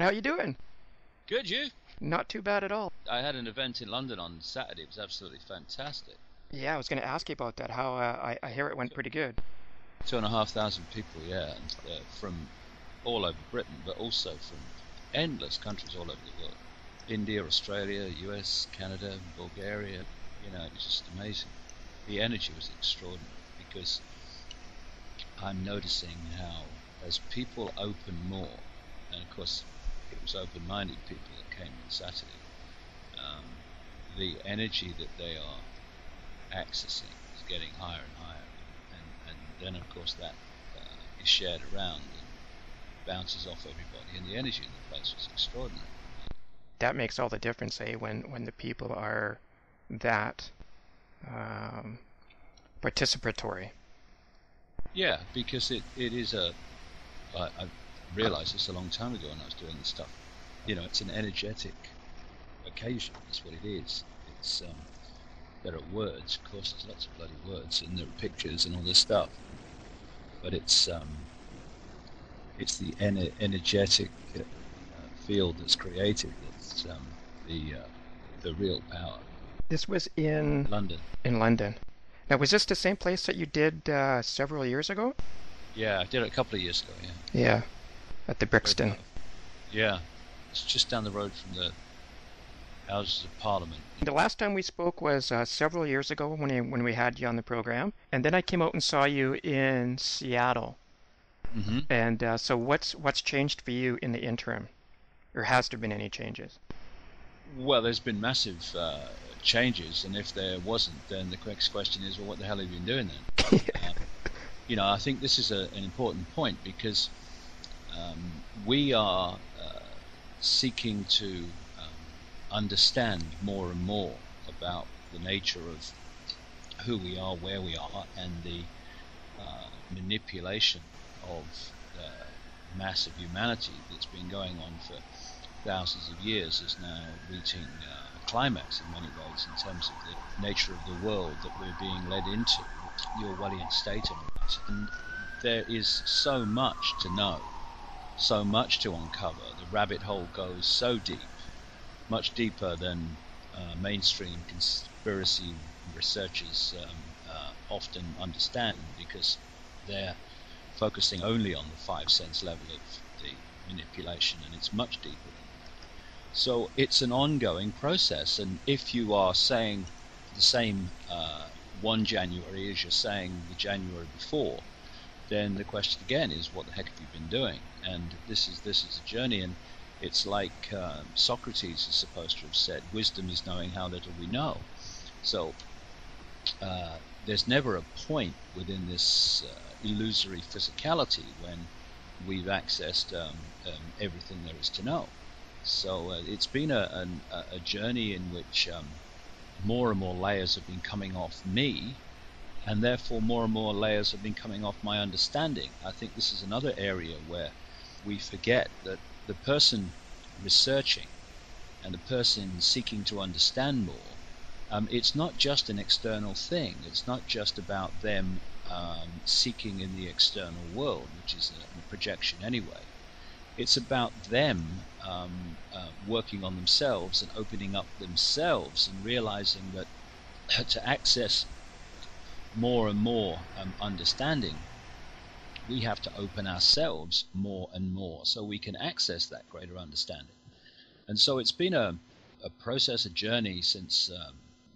How you doing? Good, you? Not too bad at all. I had an event in London on Saturday. It was absolutely fantastic. Yeah, I was going to ask you about that. How I hear it went pretty good. 2,500 people, yeah, and, from all over Britain, but also from endless countries all over the world. India, Australia, US, Canada, Bulgaria. It was just amazing. The energy was extraordinary because I'm noticing how as people open more, and of course it was open-minded people that came on Saturday, um, the energy that they are accessing is getting higher and higher, and then of course that is shared around and bounces off everybody, and the energy in the place was extraordinary. That makes all the difference, eh? When the people are that um, participatory. Yeah, because it is I realised this a long time ago when I was doing this stuff. It's an energetic occasion. That's what it is. It's there are words, of course. There's lots of bloody words, and there are pictures and all this stuff. But it's the energetic field that's created that's the real power. This was in London. London. Now, was this the same place that you did several years ago? Yeah, I did it a couple of years ago. Yeah. Yeah, at the Very Brixton. powerful. Yeah, it's just down the road from the Houses of Parliament. The last time we spoke was several years ago when we had you on the program, and then I came out and saw you in Seattle. Hmm. And so what's changed for you in the interim, or has there been any changes? Well, there's been massive changes, and if there wasn't, then the next question is, well, what the hell have you been doing then? I think this is an important point because we are seeking to understand more and more about the nature of who we are, where we are, and the manipulation of the mass of humanity that's been going on for thousands of years is now reaching a climax in many ways in terms of the nature of the world that we're being led into, the Orwellian state and all that. And there is so much to know, so much to uncover. The rabbit hole goes so deep, much deeper than mainstream conspiracy researchers often understand, because they're focusing only on the 5 sense level of the manipulation, and it's much deeper than that. So it's an ongoing process, and if you are saying the same 1 January as you're saying the January before, then the question again is, what the heck have you been doing? And this is a journey, and it's like Socrates is supposed to have said, wisdom is knowing how little we know. So there's never a point within this illusory physicality when we've accessed everything there is to know. So it's been a journey in which more and more layers have been coming off me, and therefore more and more layers have been coming off my understanding. I think this is another area where we forget that the person researching and the person seeking to understand more, it's not just an external thing. It's not just about them seeking in the external world, which is a projection anyway. It's about them working on themselves and opening up themselves and realizing that to access more and more understanding, we have to open ourselves more and more so we can access that greater understanding. And so it's been a process, a journey since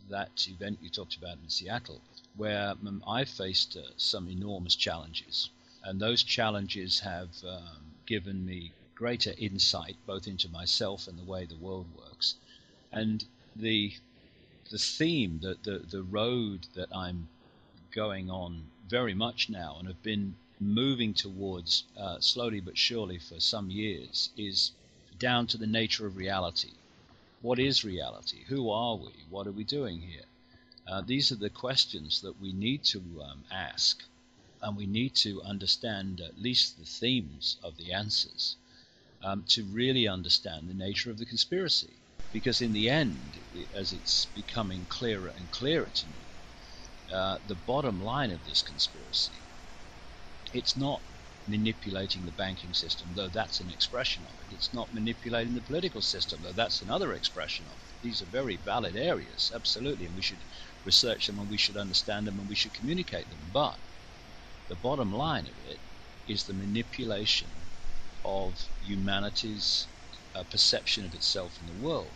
that event you talked about in Seattle, where I've faced some enormous challenges. And those challenges have given me greater insight both into myself and the way the world works. And the theme, the road that I'm going on very much now and have been moving towards slowly but surely for some years, is down to the nature of reality. What is reality? Who are we? What are we doing here? These are the questions that we need to ask, and we need to understand at least the themes of the answers to really understand the nature of the conspiracy. Because in the end, as it's becoming clearer and clearer to me, the bottom line of this conspiracy, it's not manipulating the banking system, though that's an expression of it. It's not manipulating the political system, though that's another expression of it. These are very valid areas, absolutely, and we should research them, and we should understand them, and we should communicate them. But the bottom line of it is the manipulation of humanity's perception of itself in the world.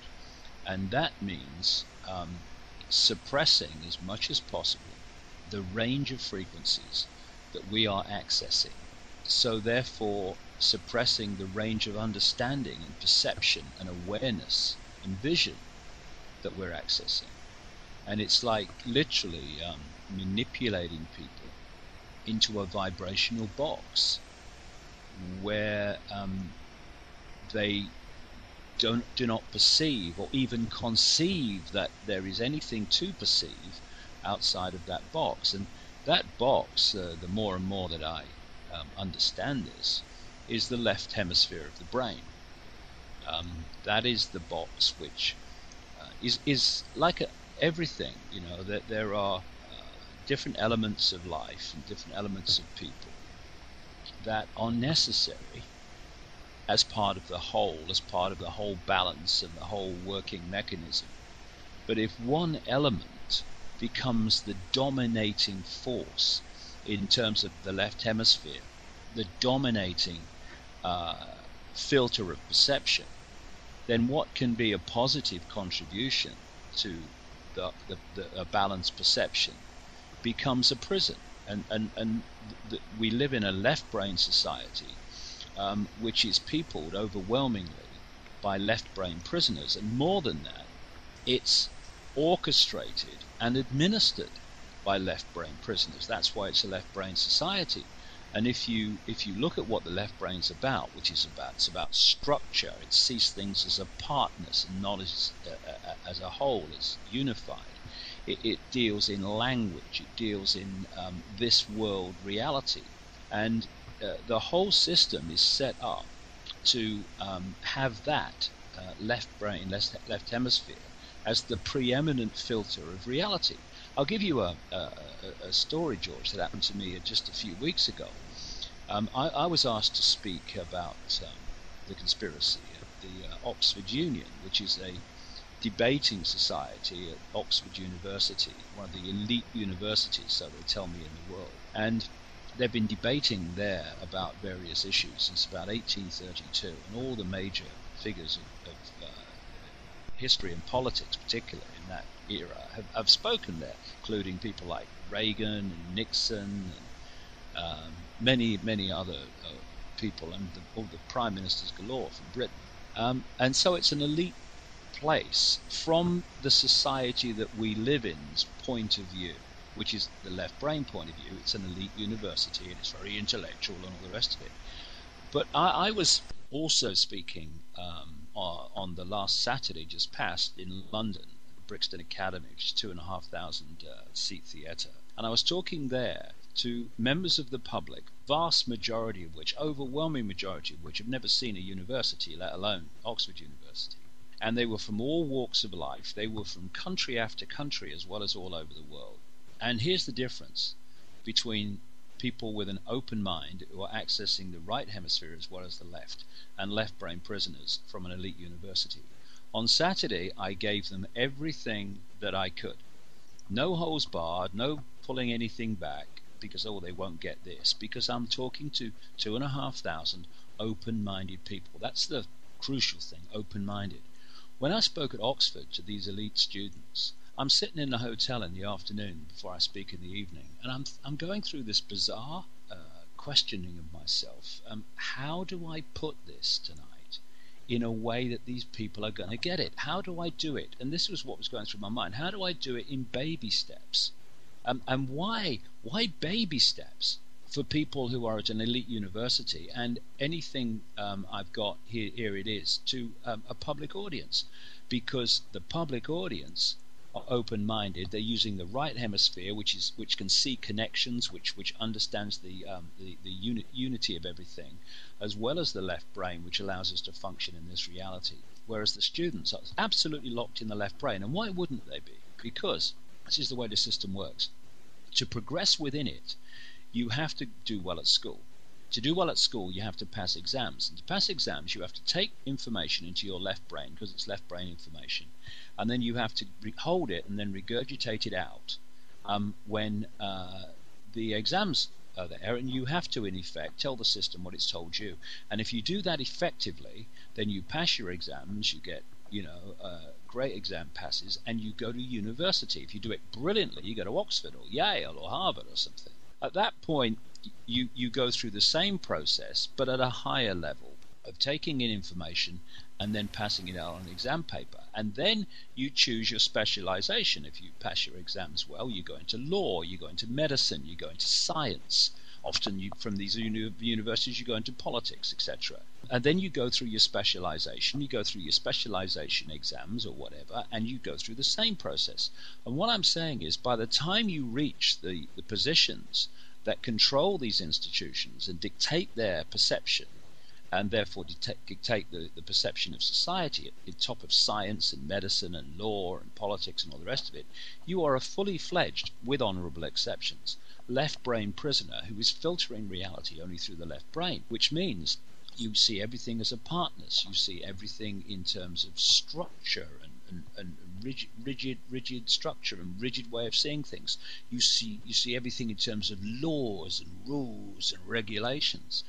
And that means suppressing as much as possible the range of frequencies that we are accessing. So therefore suppressing the range of understanding and perception and awareness and vision that we're accessing. And it's like literally manipulating people into a vibrational box where they do not perceive or even conceive that there is anything to perceive outside of that box. And that box, the more and more that I understand this, is the left hemisphere of the brain. That is the box which is like everything, you know, that there are different elements of life and different elements of people that are necessary as part of the whole balance and the whole working mechanism. But if one element becomes the dominating force in terms of the left hemisphere, the dominating filter of perception, then what can be a positive contribution to a balanced perception becomes a prison. And we live in a left brain society which is peopled overwhelmingly by left brain prisoners, and more than that, it's orchestrated and administered by left brain prisoners. That's why it's a left brain society. And if you look at what the left brain's about, which is it's about structure, it sees things as a partness and not as a whole, as unified. It deals in language, it deals in this world reality, and the whole system is set up to have that left brain, left hemisphere, as the preeminent filter of reality. I'll give you a story, George, that happened to me just a few weeks ago. I was asked to speak about the conspiracy at the Oxford Union, which is a debating society at Oxford University, one of the elite universities, so they tell me, in the world. And they've been debating there about various issues since about 1832, and all the major figures of history and politics, particularly in that era, have spoken there, including people like Reagan and Nixon and many other people, and all the prime ministers galore from Britain. And so it's an elite place from the society that we live in's point of view, which is the left brain point of view. It's an elite university and it's very intellectual and all the rest of it. But I was also speaking on the last Saturday just past in London, at Brixton Academy, which is 2,500 seat theatre, and I was talking there to members of the public, vast majority of which, overwhelming majority of which, have never seen a university, let alone Oxford University. And they were from all walks of life. They were from country after country as well as all over the world. And here's the difference between people with an open mind who are accessing the right hemisphere as well as the left, and left brain prisoners from an elite university. On Saturday, I gave them everything that I could. No holes barred, no pulling anything back, because, they won't get this, because I'm talking to 2,500 open-minded people. That's the crucial thing, open-minded. When I spoke at Oxford to these elite students, I'm sitting in a hotel in the afternoon before I speak in the evening, and I'm going through this bizarre questioning of myself. How do I put this tonight in a way that these people are going to get it? How do I do it? And this was what was going through my mind. How do I do it in baby steps? And why baby steps for people who are at an elite university? And anything I've got here it is to a public audience, because the public audience are open-minded. They're using the right hemisphere, which can see connections, which understands the unity of everything, as well as the left brain, which allows us to function in this reality. Whereas the students are absolutely locked in the left brain. And why wouldn't they be? Because this is the way the system works. To progress within it, you have to do well at school. to do well at school, you have to pass exams. And to pass exams, you have to take information into your left brain, because it's left brain information, and then you have to hold it and then regurgitate it out when the exams are there, and you have to, in effect, tell the system what it's told you. And if you do that effectively, then you pass your exams, you get great exam passes, and you go to university. If you do it brilliantly, you go to Oxford or Yale or Harvard or something. At that point, you go through the same process, but at a higher level of taking in information and then passing it out on an exam paper. And then you choose your specialization. If you pass your exams well, you go into law, you go into medicine, you go into science. Often from these universities you go into politics, etc. And then you go through your specialization, you go through your specialization exams or whatever, and you go through the same process. And what I'm saying is, by the time you reach the positions that control these institutions and dictate their perception, and therefore dictate the perception of society at the top of science and medicine and law and politics and all the rest of it, you are a fully fledged, with honourable exceptions, left brain prisoner who is filtering reality only through the left brain, which means you see everything as a partners. You see everything in terms of structure and rigid structure and rigid way of seeing things. You see everything in terms of laws and rules and regulations.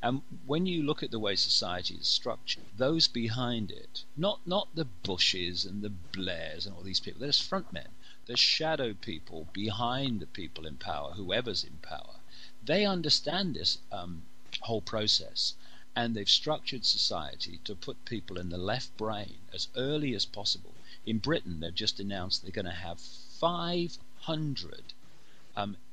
And when you look at the way society is structured, those behind it, not the Bushes and the Blairs and all these people, there's front men, there's shadow people behind the people in power, whoever's in power. They understand this whole process, and they've structured society to put people in the left brain as early as possible. In Britain, they've just announced they're going to have 500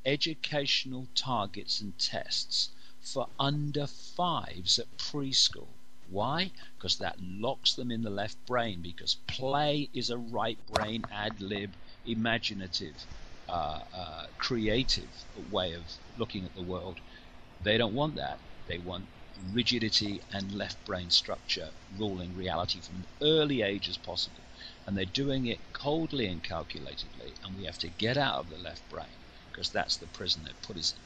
educational targets and tests for under fives at preschool. Why? Because that locks them in the left brain, because play is a right brain, ad-lib, imaginative, creative way of looking at the world. They don't want that. They want rigidity and left brain structure ruling reality from an early age as possible. And they're doing it coldly and calculatedly, and we have to get out of the left brain, because that's the prison they've put us in.